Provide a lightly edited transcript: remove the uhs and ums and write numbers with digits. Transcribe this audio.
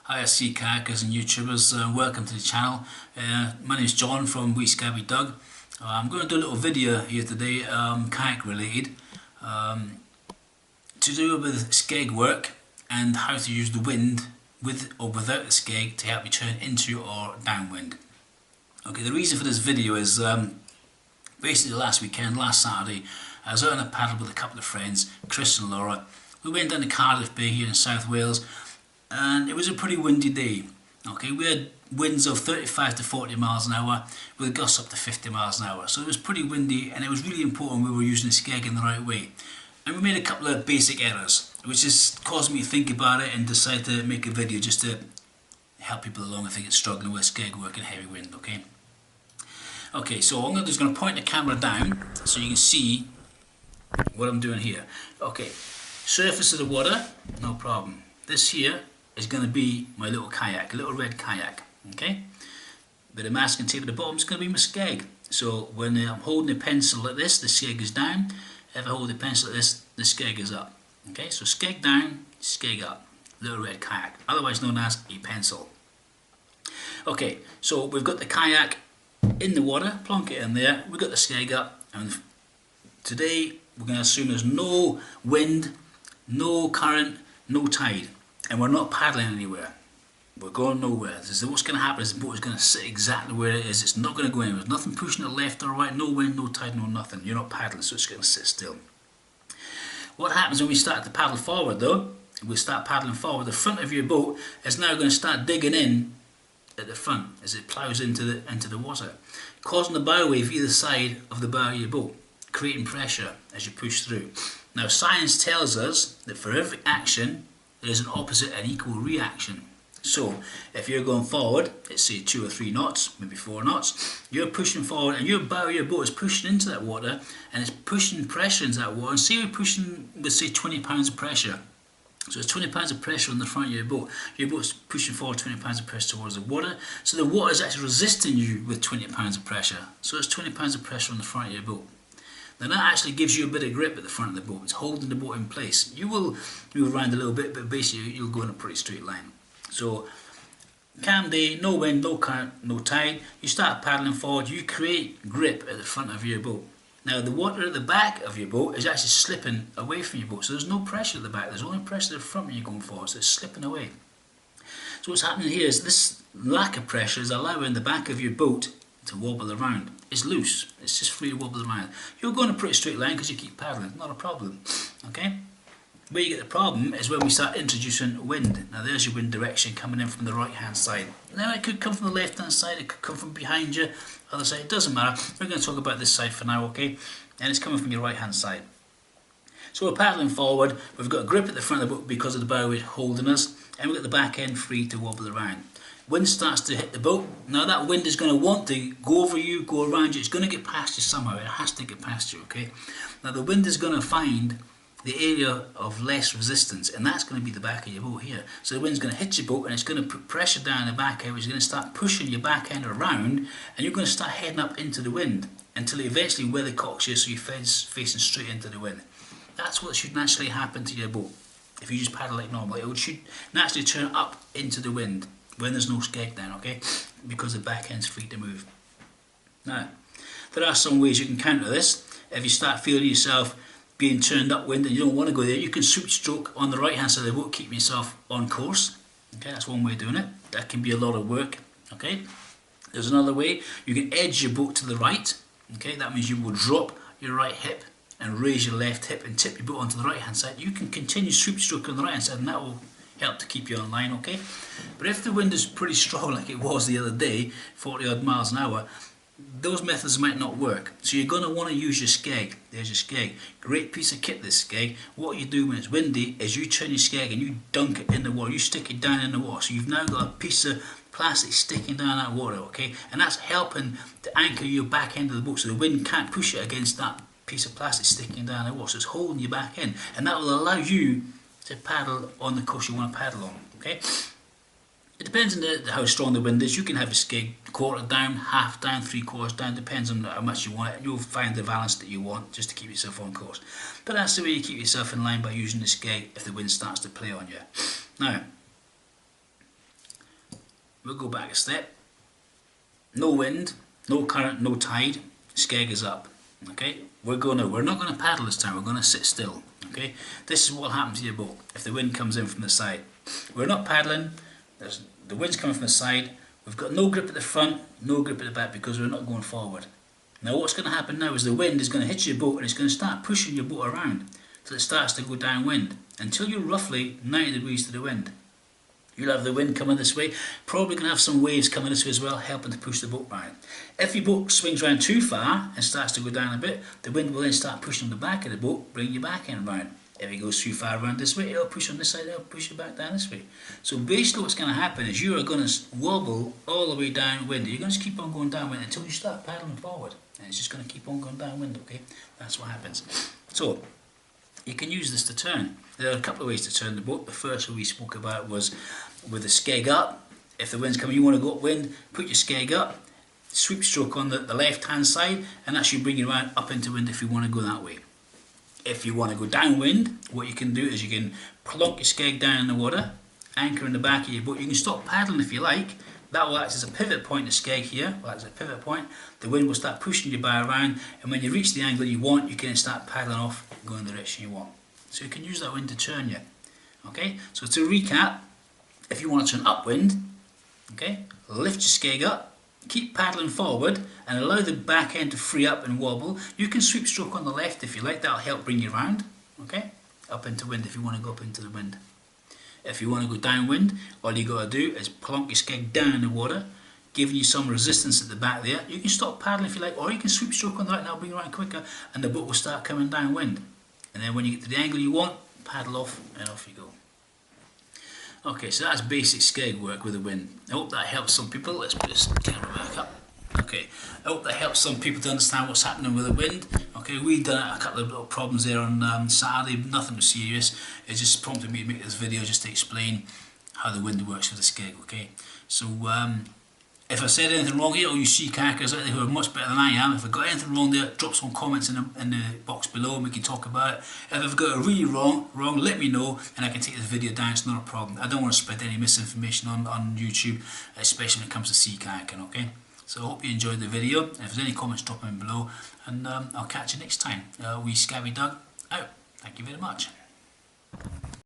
Hi, sea kayakers and YouTubers, welcome to the channel. My name is John from Wee Scabby Doug. I'm going to do a little video here today, kayak related, to do with skeg work and how to use the wind with or without the skeg to help you turn into or downwind. Okay, the reason for this video is basically last Saturday, I was out on a paddle with a couple of friends, Chris and Laura. We went down to Cardiff Bay here in South Wales, and it was a pretty windy day. Okay, we had winds of 35 to 40 miles an hour with gusts up to 50 miles an hour. So it was pretty windy, and it was really important we were using the skeg in the right way. And we made a couple of basic errors, which has caused me to think about it and decide to make a video just to help people along if they get struggling with skeg work in heavy wind. Okay, so what I'm going to do is going to point the camera down so you can see what I'm doing here. Okay, surface of the water, no problem. This here is going to be my little kayak, a little red kayak. Okay, bit of masking tape at the bottom is going to be my skeg. So when I'm holding the pencil like this, the skeg is down. If I hold the pencil like this, the skeg is up. Okay, so skeg down, skeg up, little red kayak, otherwise known as a pencil. Okay, so we've got the kayak in the water, plonk it in there, we've got the skeg up, and today we're going to assume there's no wind, no current, no tide, and we're not paddling anywhere. We're going nowhere. So what's going to happen is the boat is going to sit exactly where it is. It's not going to go anywhere. There's nothing pushing it left or right, no wind, no tide, no nothing. You're not paddling, so it's going to sit still. What happens when we start to paddle forward though, we start paddling forward, the front of your boat is now going to start digging in at the front as it ploughs into the water, causing a bow wave either side of the bow of your boat, creating pressure as you push through. Now science tells us that for every action there is an opposite and equal reaction. So if you're going forward, let's say 2 or 3 knots, maybe 4 knots, you're pushing forward and your bow of your boat is pushing into that water and it's pushing pressure into that water, and say we're pushing with say 20 pounds of pressure. So it's 20 pounds of pressure on the front of your boat. Your boat's pushing forward 20 pounds of pressure towards the water. So the water is actually resisting you with 20 pounds of pressure. So it's 20 pounds of pressure on the front of your boat. Now that actually gives you a bit of grip at the front of the boat. It's holding the boat in place. You will move around a little bit, but basically you'll go in a pretty straight line. So calm day, no wind, no current, no tide. You start paddling forward. You create grip at the front of your boat. Now the water at the back of your boat is actually slipping away from your boat, so there's no pressure at the back, there's only pressure at the front when you're going forward, so it's slipping away. So what's happening here is this lack of pressure is allowing the back of your boat to wobble around. It's loose, it's just free to wobble around. You'll go in a pretty straight line because you keep paddling, not a problem. Okay? Where you get the problem is when we start introducing wind. Now there's your wind direction coming in from the right hand side. Now it could come from the left hand side, it could come from behind you, other side, it doesn't matter. We're going to talk about this side for now, okay? And it's coming from your right hand side. So we're paddling forward, we've got a grip at the front of the boat because of the bow weight holding us, and we've got the back end free to wobble around. Wind starts to hit the boat. Now that wind is going to want to go over you, go around you, it's going to get past you somehow, it has to get past you, okay? Now the wind is going to find the area of less resistance, and that's going to be the back of your boat here. So the wind's going to hit your boat and it's going to put pressure down the back end, which is going to start pushing your back end around, and you're going to start heading up into the wind until it eventually weathercocks you so you're facing straight into the wind. That's what should naturally happen to your boat. If you just paddle like normal, it should naturally turn up into the wind when there's no skeg down, okay? Because the back end's free to move. Now, there are some ways you can counter this. If you start feeling yourself being turned upwind and you don't want to go there, you can swoop stroke on the right hand side of the boat, keep yourself on course. Okay, that's one way of doing it. That can be a lot of work. Okay, there's another way. You can edge your boat to the right. Okay, that means you will drop your right hip and raise your left hip and tip your boat onto the right hand side. You can continue swoop stroke on the right hand side, and that will help to keep you on line. Okay, but if the wind is pretty strong like it was the other day, 40 odd miles an hour, those methods might not work. So you're going to want to use your skeg. There's your skeg. Great piece of kit, this skeg. What you do when it's windy is you turn your skeg and you dunk it in the water. You stick it down in the water. So you've now got a piece of plastic sticking down that water, okay? And that's helping to anchor your back end of the boat so the wind can't push it against that piece of plastic sticking down the water. So it's holding your back end. And that will allow you to paddle on the course you want to paddle on, okay? It depends on how strong the wind is. You can have a skeg quarter down, half down, 3/4 down, depends on how much you want it. You'll find the balance that you want just to keep yourself on course. But that's the way you keep yourself in line, by using the skeg if the wind starts to play on you. Now, we'll go back a step. No wind, no current, no tide, skeg is up. Okay, we're not going to paddle this time, we're going to sit still. Okay, this is what happens to your boat if the wind comes in from the side. We're not paddling, the wind's coming from the side, we've got no grip at the front, no grip at the back because we're not going forward. Now what's going to happen now is the wind is going to hit your boat and it's going to start pushing your boat around till it starts to go downwind until you're roughly 90 degrees to the wind. You'll have the wind coming this way, probably going to have some waves coming this way as well, helping to push the boat round. If your boat swings around too far and starts to go down a bit, the wind will then start pushing the back of the boat, bring you back in round. If it goes too far around this way, it'll push on this side, it'll push you back down this way. So basically what's going to happen is you are going to wobble all the way downwind. You're going to keep on going downwind until you start paddling forward. And it's just going to keep on going downwind, okay? That's what happens. So, you can use this to turn. There are a couple of ways to turn the boat. The first one we spoke about was with the skeg up. If the wind's coming, you want to go upwind, put your skeg up, sweep stroke on the left hand side, and that should bring you around up into wind if you want to go that way. If you want to go downwind, what you can do is you can plonk your skeg down in the water, anchor in the back of your boat. You can stop paddling if you like. That will act as a pivot point, the skeg here will act as a pivot point. The wind will start pushing your bow around, and when you reach the angle you want, you can start paddling off and go in the direction you want. So you can use that wind to turn you. Okay, so to recap, if you want to turn upwind, okay, lift your skeg up, keep paddling forward and allow the back end to free up and wobble. You can sweep stroke on the left if you like, that'll help bring you round, okay, up into wind if you want to go up into the wind. If you want to go downwind, all you got to do is plonk your skeg down in the water, giving you some resistance at the back there. You can stop paddling if you like, or you can sweep stroke on the right and that'll bring you around quicker and the boat will start coming downwind. And then when you get to the angle you want, paddle off and off you go. Okay, so that's basic skeg work with the wind. I hope that helps some people. Let's put this camera back up. Okay, I hope that helps some people to understand what's happening with the wind. Okay, we've done a couple of little problems there on Saturday, nothing serious. It just prompted me to make this video just to explain how the wind works with the skeg, okay? So, if I said anything wrong here, or you sea kayakers out there who are much better than I am, if I got anything wrong there, drop some comments in the box below and we can talk about it. If I've got it really wrong, let me know and I can take this video down, it's not a problem. I don't want to spread any misinformation on YouTube, especially when it comes to sea kayaking, okay? So I hope you enjoyed the video. If there's any comments, drop them below and I'll catch you next time. We Scabby Doug out. Thank you very much.